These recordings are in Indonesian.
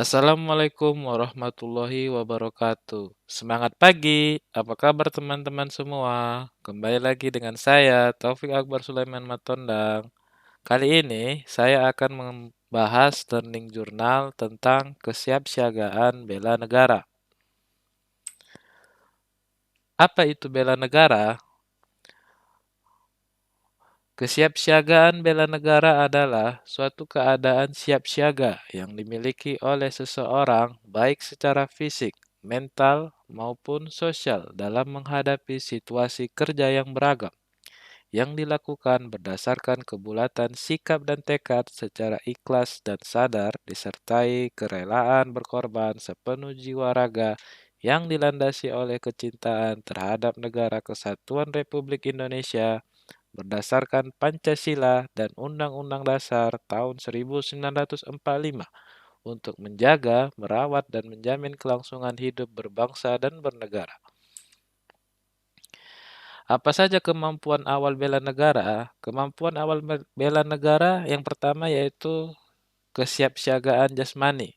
Assalamualaikum warahmatullahi wabarakatuh. Semangat pagi, apa kabar teman-teman semua? Kembali lagi dengan saya, Taufik Akbar Sulaiman Matondang. Kali ini saya akan membahas trending jurnal tentang kesiapsiagaan bela negara. Apa itu bela negara? Kesiapsiagaan bela negara adalah suatu keadaan siap siaga yang dimiliki oleh seseorang baik secara fisik, mental, maupun sosial dalam menghadapi situasi kerja yang beragam, yang dilakukan berdasarkan kebulatan sikap dan tekad secara ikhlas dan sadar disertai kerelaan berkorban sepenuh jiwa raga yang dilandasi oleh kecintaan terhadap Negara Kesatuan Republik Indonesia berdasarkan Pancasila dan Undang-Undang Dasar tahun 1945 untuk menjaga, merawat, dan menjamin kelangsungan hidup berbangsa dan bernegara. Apa saja kemampuan awal bela negara? Kemampuan awal bela negara yang pertama yaitu kesiapsiagaan jasmani,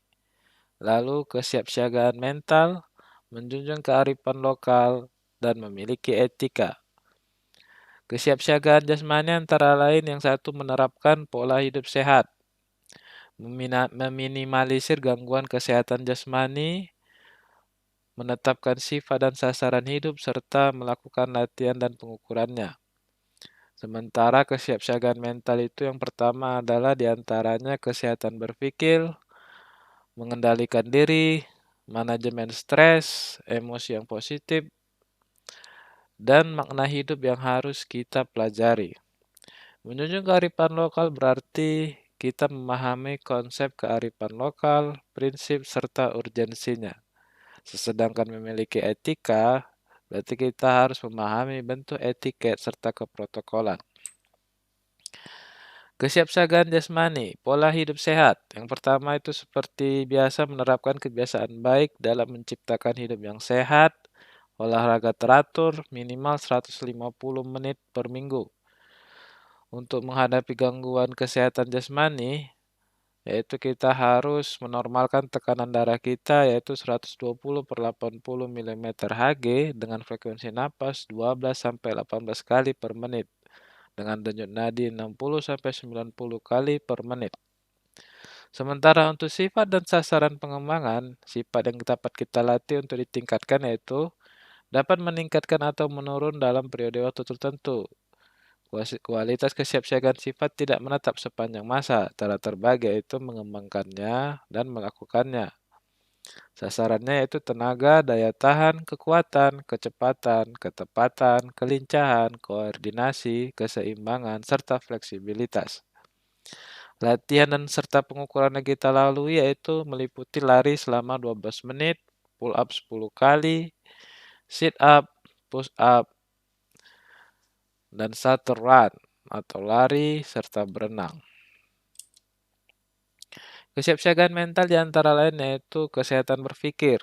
lalu kesiapsiagaan mental, menjunjung kearifan lokal, dan memiliki etika. Kesiapsiagaan jasmani antara lain yang satu menerapkan pola hidup sehat, meminimalisir gangguan kesehatan jasmani, menetapkan sifat dan sasaran hidup, serta melakukan latihan dan pengukurannya. Sementara kesiapsiagaan mental itu yang pertama adalah diantaranya kesehatan berpikir, mengendalikan diri, manajemen stres, emosi yang positif, dan makna hidup yang harus kita pelajari. Menjunjung kearifan lokal berarti kita memahami konsep kearifan lokal, prinsip, serta urgensinya. Sedangkan memiliki etika, berarti kita harus memahami bentuk etiket serta keprotokolan. Kesiapsiagaan jasmani, pola hidup sehat. Yang pertama itu seperti biasa menerapkan kebiasaan baik dalam menciptakan hidup yang sehat, olahraga teratur minimal 150 menit per minggu. Untuk menghadapi gangguan kesehatan jasmani, yaitu kita harus menormalkan tekanan darah kita yaitu 120 per 80 mm Hg dengan frekuensi napas 12 sampai 18 kali per menit dengan denyut nadi 60 sampai 90 kali per menit. Sementara untuk sifat dan sasaran pengembangan, sifat yang dapat kita latih untuk ditingkatkan yaitu dapat meningkatkan atau menurun dalam periode waktu tertentu. Kualitas kesiapsiagaan sifat tidak menetap sepanjang masa, cara terbaik yaitu mengembangkannya dan melakukannya. Sasarannya yaitu tenaga, daya tahan, kekuatan, kecepatan, ketepatan, kelincahan, koordinasi, keseimbangan, serta fleksibilitas. Latihan dan serta pengukuran yang kita lalui yaitu meliputi lari selama 12 menit, pull up 10 kali, sit up, push up, dan satu run atau lari serta berenang. Kesiapsiagaan mental diantara lain yaitu kesehatan berpikir.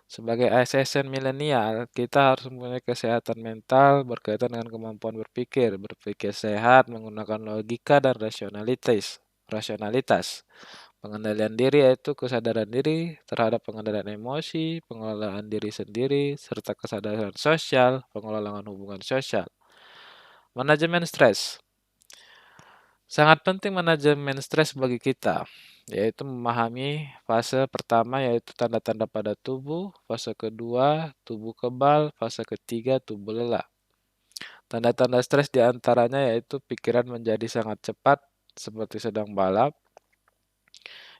Sebagai ASN milenial, kita harus mempunyai kesehatan mental berkaitan dengan kemampuan berpikir, berpikir sehat menggunakan logika dan rasionalitas. Pengendalian diri yaitu kesadaran diri terhadap pengendalian emosi, pengelolaan diri sendiri, serta kesadaran sosial, pengelolaan hubungan sosial. Manajemen stres. Sangat penting manajemen stres bagi kita, yaitu memahami fase pertama yaitu tanda-tanda pada tubuh, fase kedua tubuh kebal, fase ketiga tubuh lelah. Tanda-tanda stres diantaranya yaitu pikiran menjadi sangat cepat seperti sedang balap.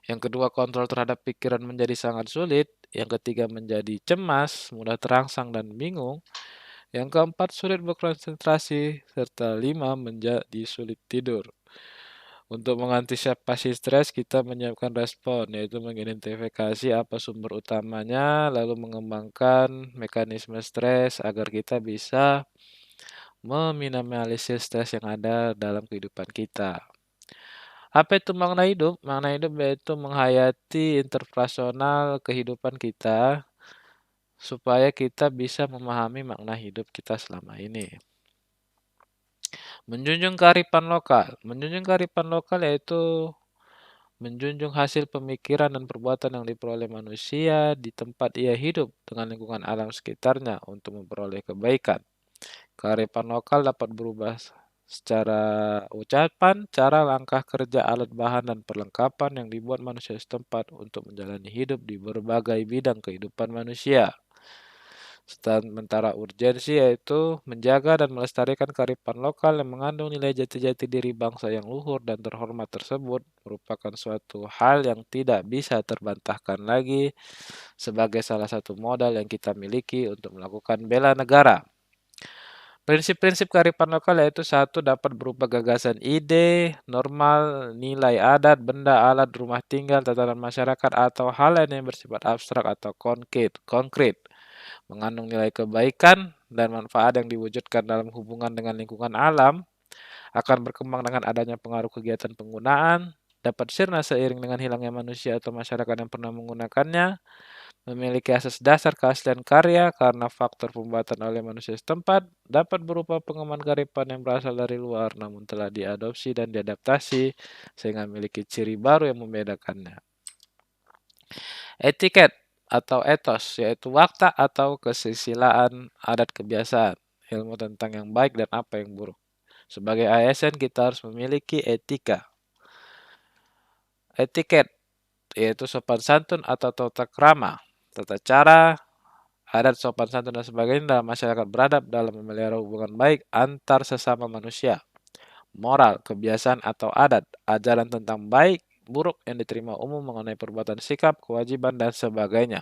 Yang kedua kontrol terhadap pikiran menjadi sangat sulit. Yang ketiga menjadi cemas, mudah terangsang dan bingung. Yang keempat sulit berkonsentrasi, serta lima menjadi sulit tidur. Untuk mengantisipasi stres, kita menyiapkan respon, yaitu mengidentifikasi apa sumber utamanya, lalu mengembangkan mekanisme stres agar kita bisa meminimalisir stres yang ada dalam kehidupan kita. Apa itu makna hidup? Makna hidup yaitu menghayati interpersonal kehidupan kita supaya kita bisa memahami makna hidup kita selama ini. Menjunjung kearifan lokal. Menjunjung kearifan lokal yaitu menjunjung hasil pemikiran dan perbuatan yang diperoleh manusia di tempat ia hidup dengan lingkungan alam sekitarnya untuk memperoleh kebaikan. Kearifan lokal dapat berubah secara ucapan, cara, langkah kerja, alat bahan, dan perlengkapan yang dibuat manusia setempat untuk menjalani hidup di berbagai bidang kehidupan manusia. Sementara urgensi yaitu menjaga dan melestarikan kearifan lokal yang mengandung nilai jati-jati diri bangsa yang luhur dan terhormat tersebut merupakan suatu hal yang tidak bisa terbantahkan lagi sebagai salah satu modal yang kita miliki untuk melakukan bela negara. Prinsip-prinsip kearifan lokal yaitu satu dapat berupa gagasan ide, normal, nilai adat, benda, alat, rumah tinggal, tatanan masyarakat, atau hal lain yang bersifat abstrak atau konkret, mengandung nilai kebaikan dan manfaat yang diwujudkan dalam hubungan dengan lingkungan alam, akan berkembang dengan adanya pengaruh kegiatan penggunaan, dapat sirna seiring dengan hilangnya manusia atau masyarakat yang pernah menggunakannya, memiliki asas dasar keaslian karya karena faktor pembuatan oleh manusia setempat, dapat berupa pengembangan kearifan yang berasal dari luar namun telah diadopsi dan diadaptasi sehingga memiliki ciri baru yang membedakannya. Etiket atau etos yaitu watak atau kesusilaan adat kebiasaan, ilmu tentang yang baik dan apa yang buruk. Sebagai ASN kita harus memiliki etika. Etiket yaitu sopan santun atau tata krama, tata cara, adat sopan santun dan sebagainya dalam masyarakat beradab dalam memelihara hubungan baik antar sesama manusia. Moral, kebiasaan atau adat, ajaran tentang baik, buruk yang diterima umum mengenai perbuatan sikap, kewajiban, dan sebagainya.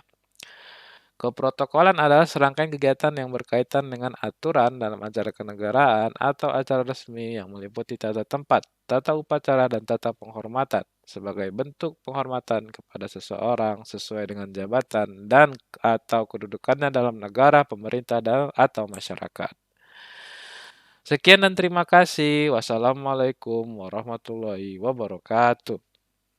Keprotokolan adalah serangkaian kegiatan yang berkaitan dengan aturan dalam acara kenegaraan atau acara resmi yang meliputi tata tempat, tata upacara, dan tata penghormatan sebagai bentuk penghormatan kepada seseorang sesuai dengan jabatan dan atau kedudukannya dalam negara, pemerintah, atau masyarakat. Sekian dan terima kasih. Wassalamualaikum warahmatullahi wabarakatuh.